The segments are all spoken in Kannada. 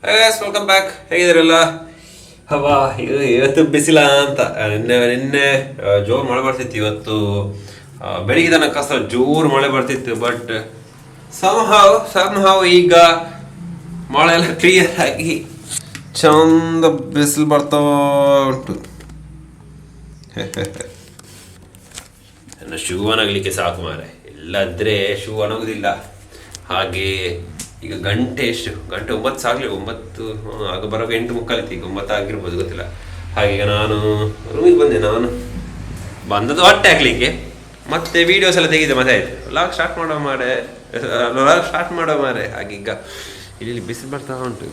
Welcome back. ಹೇಗಿದ್ದೀರಲ್ಲ? ಹವಾ ಇವತ್ತು ಬಿಸಿಲ ಅಂತ ನಿನ್ನೆ ಜೋರು ಮಳೆ ಬರ್ತಿತ್ತು. ಇವತ್ತು ಬೆಳಿಗ್ಗೆ ತನಕ ಜೋರು ಮಳೆ ಬರ್ತಿತ್ತು. ಬಟ್ ಸಮ್ಹಾವ್ ಈಗ ಮಳೆ ಎಲ್ಲ ಕ್ಲಿಯರ್ ಆಗಿ ಚಂದ ಬಿಸಿಲು ಬರ್ತಾ ಉಂಟು. ನನ್ನ ಶೂ ಅನಾಗಲಿಕ್ಕೆ ಸಾಕು ಮಾರೆ, ಇಲ್ಲದ್ರೆ ಶೂ ಅನಗುದಿಲ್ಲ. ಹಾಗೆ ಈಗ ಗಂಟೆ 9 ಸಾಗಲಿ, 9 ಆಗ ಬರೋವಾಗ 8:45 ಈಗ 9 ಆಗಿರ್ಬೋದು, ಗೊತ್ತಿಲ್ಲ. ಹಾಗೆ ಈಗ ನಾನು ರೂಮಿಗೆ ಬಂದೆ. ನಾನು ಬಂದದ್ದು ಹೊಟ್ಟೆ ಹಾಕ್ಲಿಕ್ಕೆ, ಮತ್ತೆ ವೀಡಿಯೋಸ್ ಎಲ್ಲ ತೆಗೆದೆ. ಮತ್ತೆ ಆಯ್ತು ಲಾಗ್ ಸ್ಟಾರ್ಟ್ ಮಾಡೋ ಮಾರೆ. ಹಾಗೆ ಈಗ ಇಲ್ಲಿ ಬಿಸಿಲು ಬರ್ತಾ ಉಂಟು.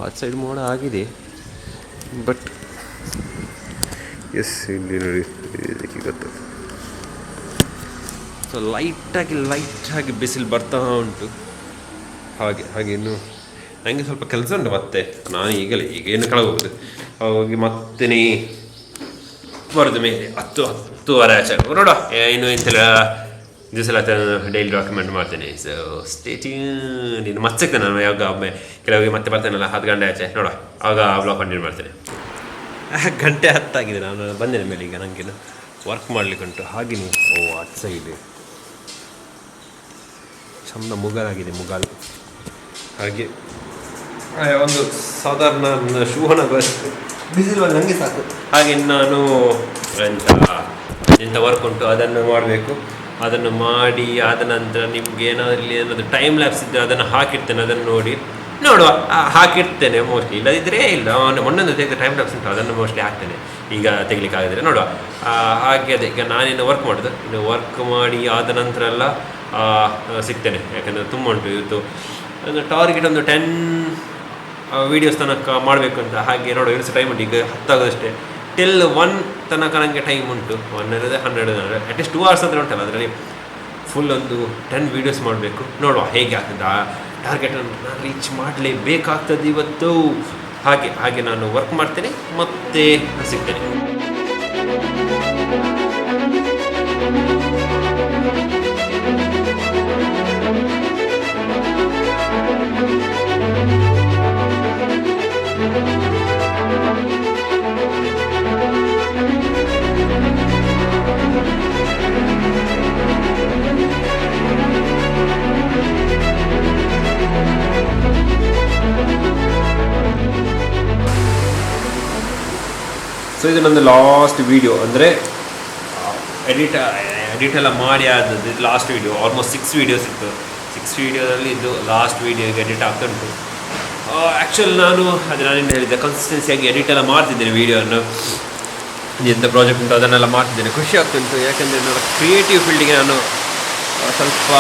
ಅದು ಸೈಡ್ ಮೋಡ ಆಗಿದೆ, ಬಟ್ ಎಸ್ ಇಲ್ಲಿ ನೋಡಿ ಗೊತ್ತದು. ಸೊ ಲೈಟಾಗಿ ಬಿಸಿಲು ಬರ್ತಾ ಉಂಟು. ಹಾಗೆ ಇನ್ನು ನನಗೆ ಸ್ವಲ್ಪ ಕೆಲಸ ಉಂಟು. ಮತ್ತೆ ನಾನು ಈಗೇನು ಕೆಳಗೆ ಹೋಗೋದು, ಹೋಗಿ ಮತ್ತೆ ಬರೋದು ಮೇಲೆ 10-10:30 ಆಚೆ ನೋಡುವ. ಇನ್ನು ಇಂತೆಲ್ಲ ದಿವಸ ಎಲ್ಲ ಡೈಲಿ ಡಾಕ್ಯುಮೆಂಟ್ ಮಾಡ್ತೇನೆ. ಸೊ ನೀನು ಮತ್ತೆ ಸಿಗ್ತೇನೆ ನಾನು ಯಾವಾಗ ಒಮ್ಮೆ ಕೆಲವರಿಗೆ ಮತ್ತೆ ಬರ್ತೇನಲ್ಲ 10 ಗಂಟೆ ಆಚೆ ನೋಡುವ, ಆವಾಗ ಬ್ಲಾಗ್ ಕಂಟಿನ್ಯೂ ಮಾಡ್ತೇನೆ. ಗಂಟೆ 10 ಆಗಿದೆ, ನಾನು ಬಂದೇನೆ ಮೇಲೆ. ಈಗ ನನಗೇನು ವರ್ಕ್ ಮಾಡಲಿಕ್ಕೆ ಉಂಟು. ಹಾಗೆ ಅದು ಸೈಡ್ ಚಂದ ಮುಗಾಲಾಗಿದೆ. ಹಾಗೆ ಒಂದು ಸಾಧಾರಣ ಶೂಹಣ ಬಿಸಿಲು ನನಗೆ ಸಾಕು. ಹಾಗೆ ನಾನು ಎಂಥ ವರ್ಕ್ ಉಂಟು ಅದನ್ನು ಮಾಡಬೇಕು. ಅದನ್ನು ಮಾಡಿ ಆದ ನಂತರ ನಿಮ್ಗೆ ಏನಾದರೂ ಟೈಮ್ ಲ್ಯಾಪ್ಸ್ ಇದ್ದರೆ ಅದನ್ನು ಹಾಕಿರ್ತೇನೆ. ಅದನ್ನು ನೋಡುವ ಹಾಕಿರ್ತೇನೆ ಮೋಸ್ಟ್ಲಿ. ಇಲ್ಲದಿದ್ದರೆ ಇಲ್ಲ, ಮೊನ್ನೊಂದು ತೆಗೆದ ಟೈಮ್ ಲ್ಯಾಪ್ಸ್ ಉಂಟು, ಅದನ್ನು ಮೋಸ್ಟ್ಲಿ ಹಾಕ್ತೇನೆ. ಈಗ ತೆಗಿಲಿಕ್ಕೆ ಆಗಿದ್ರೆ ನೋಡುವ. ಹಾಗೆ ಅದೇ ಈಗ ನಾನೇನು ವರ್ಕ್ ಮಾಡೋದು, ಇನ್ನು ವರ್ಕ್ ಮಾಡಿ ಆದ ನಂತರ ಎಲ್ಲ ಸಿಗ್ತೇನೆ. ಯಾಕಂದರೆ ತುಂಬ ಉಂಟು ಇವತ್ತು. ಒಂದು ಟಾರ್ಗೆಟ್ ಒಂದು 10 ವೀಡಿಯೋಸ್ ತನಕ ಮಾಡಬೇಕು ಅಂತ. ಹಾಗೆ ನೋಡುವ, ಇನ್ನು ಟೈಮ್ ಉಂಟು. ಈಗ 10 ಆಗೋದಷ್ಟೇ. ಟಿಲ್ 1 ತನಕ ನನಗೆ ಟೈಮ್ ಉಂಟು. 1 ಇರೋದೇ 12 ಅಟ್ಲೀಸ್ಟ್ 2 hours ಅಂದರೆ ಉಂಟಲ್ಲ, ಅದರಲ್ಲಿ ಫುಲ್ ಒಂದು 10 ವೀಡಿಯೋಸ್ ಮಾಡಬೇಕು. ನೋಡುವ ಹೇಗೆ ಆಗ್ತದೆ. ಆ ಟಾರ್ಗೆಟನ್ನು ನಾನು ರೀಚ್ ಮಾಡಲೇಬೇಕಾಗ್ತದೆ ಇವತ್ತು. ಹಾಗೆ ನಾನು ವರ್ಕ್ ಮಾಡ್ತೇನೆ, ಮತ್ತೆ ಸಿಗ್ತೇನೆ. ಸೊ ಇದು ನಂದು ಲಾಸ್ಟ್ ವೀಡಿಯೋ, ಅಂದರೆ ಎಡಿಟ್ ಎಲ್ಲ ಮಾಡಿ ಆದದ್ದು. ಇದು ಲಾಸ್ಟ್ ವೀಡಿಯೋ. ಆಲ್ಮೋಸ್ಟ್ 6 ವೀಡಿಯೋಸ್ ಇತ್ತು. 6 ವೀಡಿಯೋದಲ್ಲಿ ಇದು ಲಾಸ್ಟ್ ವೀಡಿಯೋಗೆ ಎಡಿಟ್ ಆಗ್ತುಂಟು. ಆ್ಯಕ್ಚುಲಿ ನಾನು ಹೇಳಿದ್ದೆ, ಕನ್ಸಿಸ್ಟೆನ್ಸಿಯಾಗಿ ಎಡಿಟ್ ಎಲ್ಲ ಮಾಡ್ತಿದ್ದೇನೆ. ವೀಡಿಯೋವನ್ನು ಎಂಥ ಪ್ರಾಜೆಕ್ಟ್ ಉಂಟು ಅದನ್ನೆಲ್ಲ ಮಾಡ್ತಿದ್ದೇನೆ. ಖುಷಿ ಆಗ್ತುಂಟು. ಯಾಕೆಂದರೆ ನಾನು ಕ್ರಿಯೇಟಿವ್ ಫೀಲ್ಡಿಗೆ ನಾನು ಸ್ವಲ್ಪ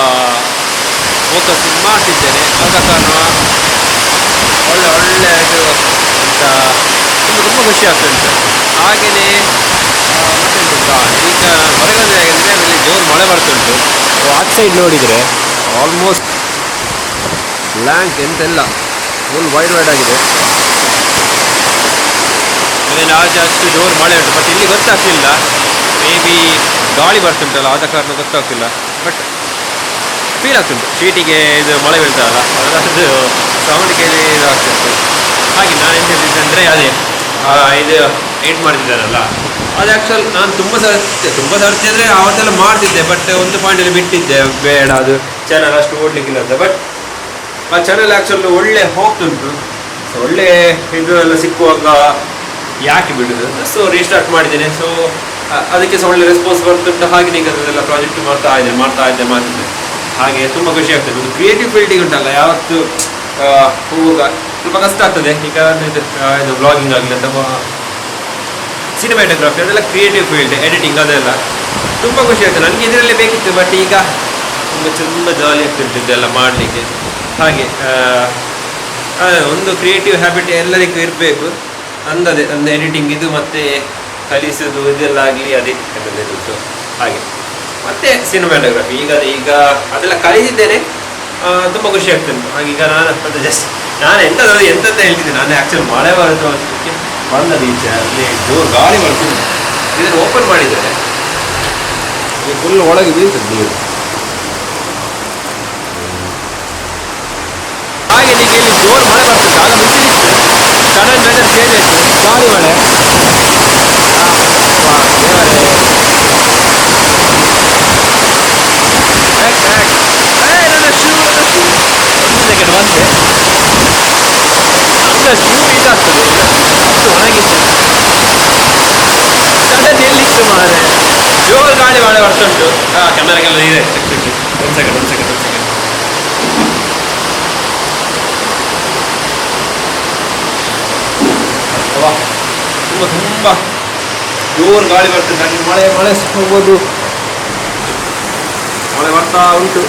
ಫೋಕಸ್ ಮಾಡ್ತಿದ್ದೇನೆ. ಆದ ಕಾರಣ ಒಳ್ಳೆ ಇದು ಅಂತ ತುಂಬ ಖುಷಿ ಆಗ್ತುಂಟು. ಹಾಗೆಯೇ ಮತ್ತೆಂತ ಈಗ ಹೊರಗೆ ಹೇಗೆಂದರೆ ಅಲ್ಲಿ ಜೋರು ಮಳೆ ಬರ್ತಿಂಟು. ಆಚೆ ಸೈಡ್ ನೋಡಿದರೆ ಆಲ್ಮೋಸ್ಟ್ ಬ್ಲ್ಯಾಂಕ್, ಎಂತೆಲ್ಲ ಫುಲ್ ವೈಡ್ ಆಗಿದೆ. ಅದೇನು ಆಚೆ ಅಷ್ಟು ಜೋರು ಮಳೆ ಉಂಟು. ಬಟ್ ಇಲ್ಲಿ ಗೊತ್ತಾಗ್ತಿಲ್ಲ, ಮೇ ಬಿ ಗಾಳಿ ಬರ್ತಿಂಟಲ್ಲ ಆದ ಕಾರಣ ಗೊತ್ತಾಗ್ತಿಲ್ಲ. ಬಟ್ ಫೀಲ್ ಆಗ್ತುಂಟು, ಶೀಟಿಗೆ ಇದು ಮಳೆ ಬೀಳ್ತಾರಲ್ಲ ಅದರದ್ದು ಸೌಂಡ್ ಕೇಳಿ ಇದಾಗ್ತಿತ್ತು. ಹಾಗೆ ನಾನು ಏನು ಹೇಳಿದ್ದೆ ಅಂದರೆ ಅದೇ ಇದು ಎಡಿಟ್ ಮಾಡ್ತಿದ್ದಾರಲ್ಲ, ಅದು ಆ್ಯಕ್ಚುಲ್ ನಾನು ತುಂಬ ಸರ್ತಿ ಅಂದರೆ ಅವತ್ತೆಲ್ಲ ಮಾಡ್ತಿದ್ದೆ. ಬಟ್ ಒಂದು ಪಾಯಿಂಟಲ್ಲಿ ಬಿಟ್ಟಿದ್ದೆ, ಬೇಡ ಅದು ಚಾನಲ್ ಅಷ್ಟು ಓಡಲಿಕ್ಕಿಲ್ಲ ಅಂತ. ಬಟ್ ಆ ಚಾನಲ್ ಆ್ಯಕ್ಚುಲ್ ಒಳ್ಳೆ ಹೋಗ್ತುಂಟು. ಒಳ್ಳೆ ಇದು ಎಲ್ಲ ಸಿಕ್ಕುವಾಗ ಯಾಕೆ ಬಿಡೋದು ಅಂತ ರೀಸ್ಟಾರ್ಟ್ ಮಾಡಿದ್ದೇನೆ. ಸೊ ಅದಕ್ಕೆ ಸಹ ಒಳ್ಳೆ ರೆಸ್ಪಾನ್ಸ್ ಬರ್ತುಂಟು. ಹಾಗೆ ಈಗ ಅದನ್ನೆಲ್ಲ ಪ್ರಾಜೆಕ್ಟ್ ಮಾಡ್ತಾ ಇದ್ದೆ. ಹಾಗೆ ತುಂಬ ಖುಷಿ ಆಗ್ತದೆ. ಒಂದು ಕ್ರಿಯೇಟಿವ್ ಫೀಲ್ಡಿಗೆ ಉಂಟಲ್ಲ, ಯಾವತ್ತು ಹೋಗುವಾಗ ಸ್ವಲ್ಪ ಕಷ್ಟ ಆಗ್ತದೆ. ಈಗ ಇದು ವ್ಲಾಗಿಂಗ್ ಆಗಲಿ ಅಥವಾ ಸಿನಿಮ್ಯಾಟೋಗ್ರಫಿ ಅದೆಲ್ಲ ಕ್ರಿಯೇಟಿವ್ ಫೀಲ್ಡ್, ಎಡಿಟಿಂಗ್ ಅದೆಲ್ಲ ತುಂಬ ಖುಷಿ ಆಗ್ತದೆ. ನನಗೆ ಇದರಲ್ಲೇ ಬೇಕಿತ್ತು. ಬಟ್ ಈಗ ತುಂಬ ಜಾಲಿ ಆಗ್ತಿತ್ತು ಇದೆಲ್ಲ ಮಾಡಲಿಕ್ಕೆ. ಹಾಗೆ ಒಂದು ಕ್ರಿಯೇಟಿವ್ ಹ್ಯಾಬಿಟ್ ಎಲ್ಲರಿಗೂ ಇರಬೇಕು. ಅಂದದೇ ಒಂದು ಎಡಿಟಿಂಗ್ ಇದು ಮತ್ತು ಕಲಿಸೋದು ಇದೆಲ್ಲ ಆಗಲಿ ಅದೇ ಇತ್ತು. ಹಾಗೆ ಮತ್ತು ಸಿನಿಮ್ಯಾಟೋಗ್ರಫಿ ಈಗ ಅದೆಲ್ಲ ಕಲಿತಿದ್ದೇನೆ. ತುಂಬ ಖುಷಿ ಆಗ್ತದೆ. ಹಾಗೀಗ ನಾನು ಎಂತ ಹೇಳ್ತಿದ್ದೆ, ನಾನು ಆ್ಯಕ್ಚುಲಿ ಮಳೆ ಬರೋದು ಅಷ್ಟಕ್ಕೆ ಬಂದದ್ದು ಈಚೆ. ಅಲ್ಲಿ ಜೋರು ಗಾಳಿ ಬರ್ತದೆ. ಇದನ್ನು ಓಪನ್ ಮಾಡಿದರೆ ಫುಲ್ ಒಳಗೆ ಬೀಳ್ತದೆ ನೀರು. ಸಡನ್ ವೆದರ್ ಚೇಂಜ್ ಆಯಿತು, ಗಾಳಿ ಮಳೆ. ನನ್ನ ಶೂ ಒಂದು ಸೆಕೆಂಡ್ ಬಂದೆ. ನನ್ನ ಶೂ ಇದಾಗ್ತದೆ, ಅಷ್ಟು ಒಣಗಿತ್ತು. ಸಡನ್ ಎಲ್ಲಿತ್ತು ಮಾರೆ, ಜೋರು ಗಾಳಿ ಮಳೆ ಬರ್ತುಂಟು. ಕ್ಯಾಮೆರಾಗೆಲ್ಲ ಇದೆ. ಒಂದು ಸೆಕೆಂಡ್ ಒಂದು ಸೆಕೆಂಡ್ ಒಂದು ಸೆಕೆಂಡ್. ತುಂಬ ತುಂಬ ಜೋರು ಗಾಳಿ ಬರ್ತದೆ. ನನಗೆ ಮಳೆ ಮಳೆ ಹೋಗ್ಬೋದು, ಮಳೆ ಬರ್ತಾ ಉಂಟು,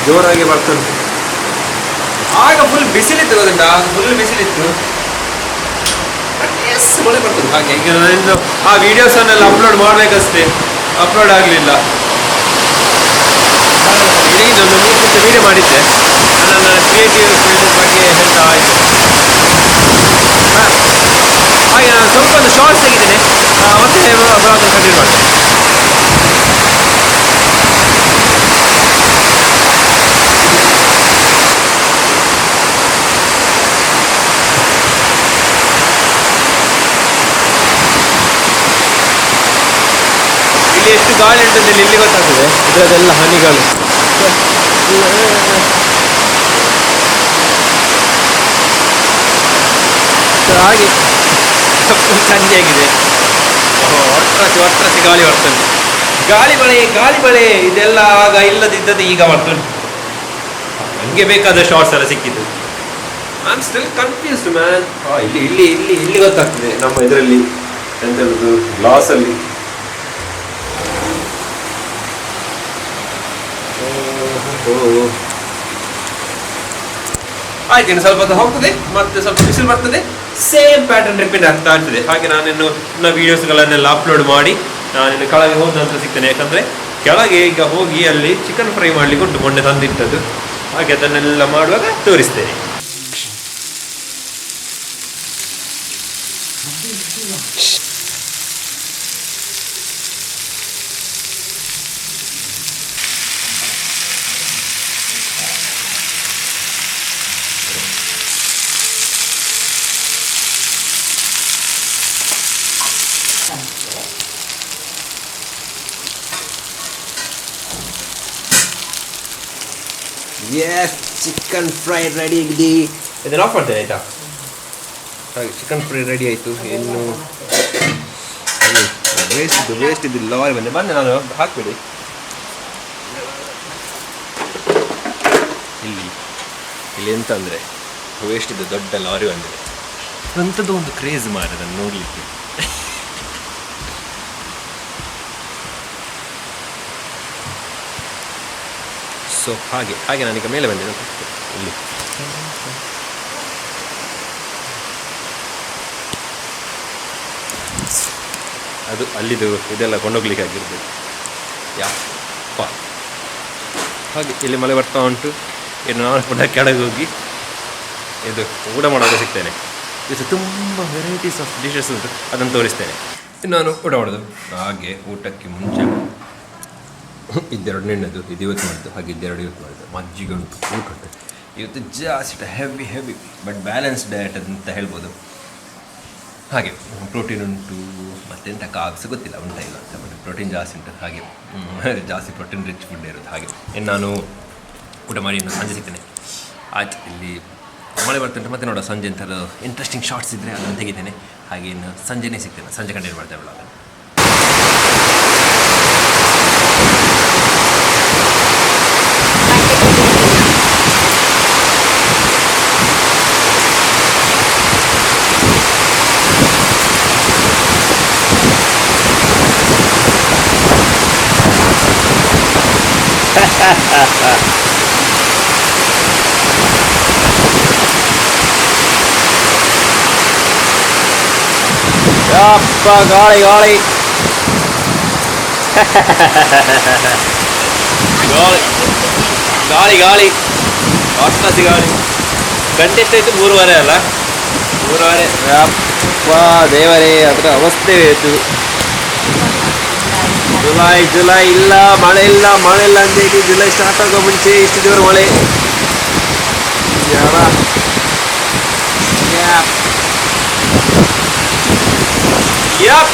ಜೋರಾಗಿ ಬರ್ತುಂಟು. ಆಗ ಫುಲ್ ಬಿಸಿಲಿತ್ತು, ಗೊತ್ತುಂಟಾ? ಫುಲ್ ಬಿಸಿಲಿತ್ತು. ಎಸ್ ಮಳೆ ಬರ್ತದೆ ಹಾಗೆ. ಈಗ ನಾನು ಆ ವಿಡಿಯೋಸನ್ನೆಲ್ಲ ಅಪ್ಲೋಡ್ ಮಾಡಬೇಕಷ್ಟೇ, ಅಪ್ಲೋಡ್ ಆಗಲಿಲ್ಲ. ಇಡೀ ನಾನು 3 ನಿಮಿಷ ವಿಡಿಯೋ ಮಾಡಿದ್ದೆ, ನನ್ನ ಕ್ರಿಯೇಟಿವ್ ಫೀಲ್ಡ್ ಬಗ್ಗೆ ಹೇಳ್ತಾ ಇದ್ದೆ. ಹಾಗೆ ನಾನು ಸ್ವಲ್ಪ ಒಂದು ಶಾರ್ಟ್ಸ್ ತೆಗಿದ್ದೇನೆ, ಮತ್ತೆ ಬ್ಲಾಗ್ ಕಂಟಿನ್ಯೂ ಮಾಡ್ತೇನೆ. ಇಲ್ಲಿ ಎಷ್ಟು ಗಾಳಿ ಉಂಟು ಇಲ್ಲಿ ಗೊತ್ತಾಗ್ತದೆ, ಇದರದೆಲ್ಲ ಹನಿಗಳು. ಹಾಗೆ ಸಂಜೆ ಆಗಿದೆ, ಒಟ್ರಾಸಿ ಗಾಳಿ ಬರ್ತುಂಟು. ಗಾಳಿ ಮಳೆ ಇದೆಲ್ಲ ಆಗ ಇಲ್ಲದಿದ್ದದ್ದು ಈಗ ಬರ್ತುಂಟು. ನನಗೆ ಬೇಕಾದ ಶಾರ್ಟ್ಸ್ ಎಲ್ಲ ಸಿಕ್ಕಿದ್ದು. I am still confused man. ಇಲ್ಲಿ ಇಲ್ಲಿ ಇಲ್ಲಿ ಇಲ್ಲಿ ಗೊತ್ತಾಗ್ತದೆ ನಮ್ಮ ಇದರಲ್ಲಿ ಎಂತ ಹೇಳುದು, ಗ್ಲಾಸಲ್ಲಿ. ಆಯ್ತು, ಇನ್ನು ಸ್ವಲ್ಪ ಹೊತ್ತು ಹೋಗ್ತದೆ, ಮತ್ತೆ ಸ್ವಲ್ಪ ಬಿಸಿಲು ಬರ್ತದೆ, ಸೇಮ್ ಪ್ಯಾಟರ್ನ್ ರಿಪೀಟ್ ಆಗ್ತಾ ಇರ್ತದೆ. ಹಾಗೆ ನಾನಿನ್ನು ನನ್ನ ವೀಡಿಯೋಸ್ಗಳನ್ನೆಲ್ಲ ಅಪ್ಲೋಡ್ ಮಾಡಿ ನಾನಿನ್ನು ಕೆಳಗೆ ಹೋದ ನಂತರ ಸಿಗ್ತೇನೆ. ಯಾಕಂದರೆ ಕೆಳಗೆ ಈಗ ಹೋಗಿ ಅಲ್ಲಿ ಚಿಕನ್ ಫ್ರೈ ಮಾಡಲಿಕ್ಕೆ ಉಂಟು, ಮೊನ್ನೆ ತಂದಿಟ್ಟದ್ದು. ಹಾಗೆ ಅದನ್ನೆಲ್ಲ ಮಾಡುವಾಗ ತೋರಿಸ್ತೇನೆ. ಚಿಕನ್ ಫ್ರೈ ರೆಡಿ ಆಗಿದೆ. ಇದನ್ನು ಆಫ್ ಮಾಡ್ತೇನೆ ಆಯಿತಾ? ಹಾಗೆ ಚಿಕನ್ ಫ್ರೈ ರೆಡಿ ಆಯಿತು. ಇನ್ನು ವೇಸ್ಟ್ ಇದು ಲಾರಿ ಬಂದೆ ನಾನು ಹಾಕ್ಬಿಡಿ. ಇಲ್ಲಿ ಎಂತ ಅಂದರೆ ವೇಸ್ಟ್ ಇದು ದೊಡ್ಡ ಲಾರಿ ಬಂದಿದೆ. ಅಂಥದ್ದು ಒಂದು ಕ್ರೇಜ್ ಮಾರ ಅದನ್ನು ನೋಡಲಿಕ್ಕೆ. ಸೊ ಹಾಗೆ ನಾನೀಗ ಮೇಲೆ ಬಂದೆ. ಇಲ್ಲಿ ಅದು ಅಲ್ಲಿದು ಇದೆಲ್ಲ ಕೊಂಡೋಗ್ಲಿಕ್ಕೆ ಆಗಿರ್ಬೋದು. ಯಪ್ಪ, ಹಾಗೆ ಇಲ್ಲಿ ಮಳೆ ಬರ್ತಾ ಉಂಟು. ಇನ್ನು ನಾನು ಕೂಡ ಕೆಳಗೆ ಹೋಗಿ ಇದು ಊಟ ಮಾಡೋದು ಸಿಗ್ತೇನೆ. ಇದು ತುಂಬ ವೆರೈಟೀಸ್ ಆಫ್ ಡಿಶಸ್ ಉಂಟು, ಅದನ್ನು ತೋರಿಸ್ತೇನೆ. ಇನ್ನು ನಾನು ಊಟ ಮಾಡೋದು. ಹಾಗೆ ಊಟಕ್ಕೆ ಮುಂಚೆ ಇದೆರಡು ನೆಣ್ಣದು, ಇದು ಇವತ್ತು ಮಾಡಿದ್ದು. ಹಾಗೆ ಇದೆರಡು ಇವತ್ತು ಮಾಡಿದ್ದು. ಮಜ್ಜಿಗೆ ಉಂಟು, ಊಟ ಉಂಟು. ಇವತ್ತು ಜಾಸ್ತಿ ಹೆವಿ ಬಟ್ ಬ್ಯಾಲೆನ್ಸ್ ಡಯಟ್ ಅಂತ ಹೇಳ್ಬೋದು. ಹಾಗೆ ಪ್ರೋಟೀನ್ ಉಂಟು, ಮತ್ತೆಂತ ಕಾರ್ಬ್ಸ್ ಗೊತ್ತಿಲ್ಲ ಉಂಟ ಇಲ್ಲ ಅಂತ, ಬಟ್ ಪ್ರೋಟೀನ್ ಜಾಸ್ತಿ ಉಂಟು. ಹಾಗೆ ಜಾಸ್ತಿ ಪ್ರೋಟೀನ್ ರಿಚ್ ಫುಡ್ ಇರೋದು. ಹಾಗೆ ಇನ್ನು ನಾನು ಊಟ ಮಾಡಿ ಇನ್ನು ಸಂಜೆ ಸಿಗ್ತೇನೆ. ಆಯ್ತು, ಇಲ್ಲಿ ಮಳೆ ಬರ್ತುಂಟು. ಮತ್ತೆ ನೋಡೋ ಸಂಜೆ ಎಂಥದ್ದು ಇಂಟ್ರೆಸ್ಟಿಂಗ್ ಶಾರ್ಟ್ಸ್ ಇದ್ದರೆ ಅದನ್ನು ತೆಗಿತೇನೆ. ಹಾಗೆ ಇನ್ನು ಸಂಜೆನೇ ಸಿಗ್ತೇನೆ, ಸಂಜೆ ಕಂಟಿನ್ಯೂ ಮಾಡ್ತೇವೆ ಬ್ಲಾಗ್. ಯಪ್ಪ, ಗಾಳಿ ಗಾಳಿ ಗಾಳಿ ಗಾಳಿ ಆಸ್ತಾಸಿ ಗಾಳಿ. ಗಂಟೆ ಎಷ್ಟಾಯ್ತು? 3:30 ಅಲ್ಲ? 3:30. ಯಪ್ಪ ದೇವರೇ, ಅದರ ಅವಸ್ಥೆ ಆಯಿತು. ಜುಲೈ ಇಲ್ಲ, ಮಳೆ ಇಲ್ಲ ಅಂತೇಳಿ ಜುಲೈ ಸ್ಟಾರ್ಟ್ ಆಗೋ ಮುಂಚೆ ಇಷ್ಟು ಜೋರು ಮಳೆ. ಯಾರ ಯಪ್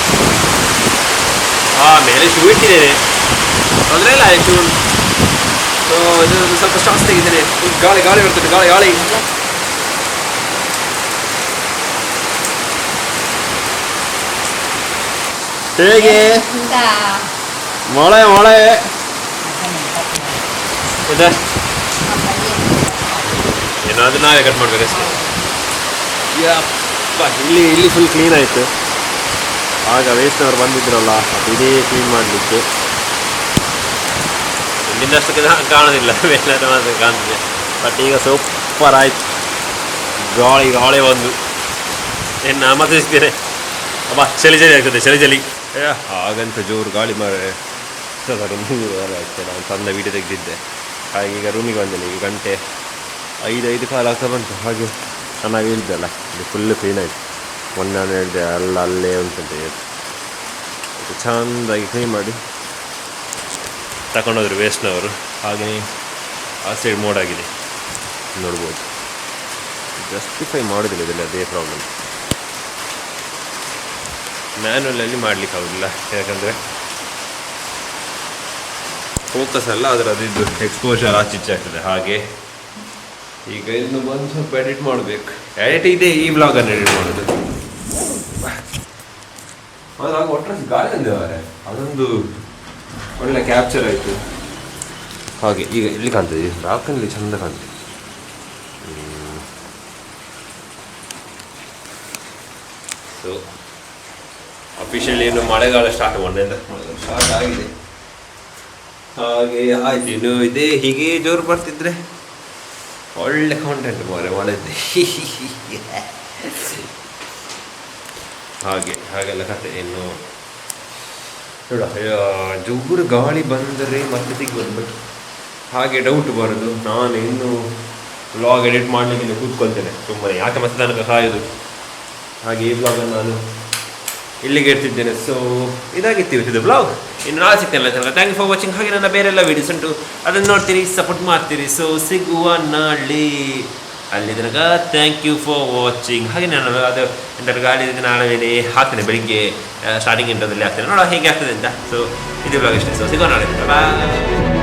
ಮೇಲೆ ಶೂ ಇಟ್ಟಿದ್ದೇನೆ, ತೊಂದರೆ ಇಲ್ಲ ಶೂ. ಸೊ ಇದು ಸ್ವಲ್ಪ ಸ್ಟಾಕ್ಸ್ ತೆಗಿದ್ದೇನೆ. ಗಾಳಿ ಗಾಳಿ ಬರ್ತದೆ, ಗಾಳಿ ಗಾಳಿ. ಹೇಗೆ ಮಳೆ ಮಳೆ ಇದೆ ಏನೋ, ಅದು ನಾವೇ ಕಟ್ ಮಾಡ್ಬೇಕಷ್ಟೇ. ಯಪ್ಪ ಇಲ್ಲಿ ಇಲ್ಲಿ ಫುಲ್ ಕ್ಲೀನ್ ಆಯಿತು. ಆಗ ವೇಸ್ಟ್ನವ್ರು ಬಂದಿದ್ರಲ್ಲ, ಅದು ಇದೇ ಕ್ಲೀನ್ ಮಾಡಲಿಕ್ಕೆ. ಇಲ್ಲಿಂದ ಅಷ್ಟಕ್ಕೆ ಕಾಣೋದಿಲ್ಲ, ಮೇಲೆಲ್ಲ ಮಾತ್ರ ಕಾಣ್ತಿದೆ. ಬಟ್ ಈಗ ಸೂಪರ್ ಆಯ್ತು. ಗಾಳಿ ಗಾಳಿ ಒಂದು ಏನು ಮತ್ತೆ ಸಿಗ್ತೇನೆ. ಅಬ್ಬಾ ಚಳಿ ಚಳಿ ಆಗ್ತದೆ, ಚಳಿ ಚಳಿ. ಹಾಗಂತ ಜೋರು ಗಾಳಿ ಮಾರೆ. ಸರ್ 3 ವಾರ ಆಯ್ತು ನಾನು ಸಣ್ಣ ವೀಡಿಯೋ ತೆಗೆದಿದ್ದೆ. ಹಾಗೆ ಈಗ ರೂಮಿಗೆ ಬಂದೇನೆ. ಈಗ ಗಂಟೆ 5 ಕಾಲ ಆಗ್ತಾ ಬಂತು. ಹಾಗೆ ಚೆನ್ನಾಗಿ ಹೇಳಿದ್ದೆಲ್ಲ, ಇದು ಫುಲ್ಲು ಕ್ಲೀನ್ ಆಯಿತು. ಮೊನ್ನೆ ನಾನು ಹೇಳಿದೆ ಅಲ್ಲ ಅಲ್ಲೇ ಉಂಟಂತೆ. ಚೆಂದಾಗಿ ಕ್ಲೀನ್ ಮಾಡಿ ತಗೊಂಡೋದ್ರು ವೇಸ್ಟ್ನವರು. ಹಾಗೆಯೇ ಆ ಸೈಡ್ ಮೋಡಾಗಿದೆ ನೋಡ್ಬೋದು. ಜಸ್ಟಿಫೈ ಮಾಡೋದಿಲ್ಲ ಇದೆಲ್ಲ, ಅದೇ ಪ್ರಾಬ್ಲಮ್. ಮ್ಯಾನ್ಯಲಲ್ಲಿ ಮಾಡಲಿಕ್ಕೆ ಆಗೋದಿಲ್ಲ, ಯಾಕಂದರೆ ಫೋಕಸ್ ಎಲ್ಲ ಅದರದ್ದು ಇದು ಎಕ್ಸ್ಪೋಜರ್ ಆಚೀಚೆ ಆಗ್ತದೆ. ಹಾಗೆ ಈಗ ಇನ್ನು ಬಂದು ಸ್ವಲ್ಪ ಎಡಿಟ್ ಮಾಡಬೇಕು. ಎಡಿಟ್ ಇದೆ, ಈ ಬ್ಲಾಗನ್ನು ಎಡಿಟ್ ಮಾಡೋದು. ಆಗ ಒಟ್ಟರೆ ಗಾಳಿ ಅಂದೇವಾರೆ, ಅದೊಂದು ಒಳ್ಳೆ ಕ್ಯಾಪ್ಚರ್ ಆಯಿತು. ಹಾಗೆ ಈಗ ಇಲ್ಲಿ ಕಾಣ್ತದೆ, ಬ್ಲಾಕಲ್ಲಿ ಚೆಂದ ಕಾಣ್ತದೆ. ಸೊ ಅಫಿಷಿಯಲಿ ಇನ್ನು ಮಳೆಗಾಲ ಸ್ಟಾರ್ಟ್ ಮೊನ್ನೆಯಿಂದ ಸ್ಟಾರ್ಟ್ ಆಗಿದೆ. ಹಾಗೆ ಆಯ್ತು. ಇನ್ನು ಇದೇ ಹೀಗೆ ಜೋರು ಬರ್ತಿದ್ರೆ ಒಳ್ಳೆ ಕಾಂಟೆಂಟ್ ಮಾರೆ ಮಳೆದ್ದೆ. ಹಾಗೆಲ್ಲ ಕತೆ. ಇನ್ನು ಜೋರು ಗಾಳಿ ಬಂದರೆ ಮತ್ತೆ ಸಿಗ್ಬೋದು. ಬಟ್ ಹಾಗೆ ಡೌಟ್ ಬರೋದು, ನಾನು ಇನ್ನು ವ್ಲಾಗ್ ಎಡಿಟ್ ಮಾಡಲಿಕ್ಕೆ ಕೂತ್ಕೊಳ್ತೇನೆ ಸುಮ್ಮನೆ, ಯಾಕೆ ಮತ್ತೆ ತನಕ ಕಾಯೋದು. ಹಾಗೆ ಈ ವ್ಲಾಗನ್ನು ನಾನು ಇಲ್ಲಿಗೆ ಇರ್ತಿದ್ದೇನೆ. ಸೊ ಇದಾಗಿತ್ತು ಇವತ್ತಿದ್ದು ಬ್ಲಾಗ್. ಇನ್ನು ನಾಳೆ ಸಿಗ್ತೇನೆ ತನಕ. Thank you for watching. ಹಾಗೆ ನನ್ನ ಬೇರೆಲ್ಲ ವೀಡಿಯೋಸ್ ಉಂಟು, ಅದನ್ನು ನೋಡ್ತೀರಿ, ಸಪೋರ್ಟ್ ಮಾಡ್ತೀರಿ. ಸೊ ಸಿಗುವ ನಾಳೆ. ಅಲ್ಲಿ ತನಕ ಥ್ಯಾಂಕ್ ಯು ಫಾರ್ ವಾಚಿಂಗ್. ಹಾಗೆ ನಾನು ಅದು ಎಂಟರ ಗಾಳಿ ನಾಳೆ ಮೇಲೆ ಹಾಕ್ತೇನೆ, ಬೆಳಿಗ್ಗೆ ಸ್ಟಾರ್ಟಿಂಗ್ ಇಂಟರ್ದಲ್ಲಿ ಹಾಕ್ತೇನೆ, ನೋಡೋ ಹೇಗೆ ಆಗ್ತದೆ ಅಂತ. ಸೊ ಇದು ಬ್ಲಾಗ್ ಇಷ್ಟೇ. ಸೊ ಸಿಗುವ ನಾಳೆ. ಬಾಯ್.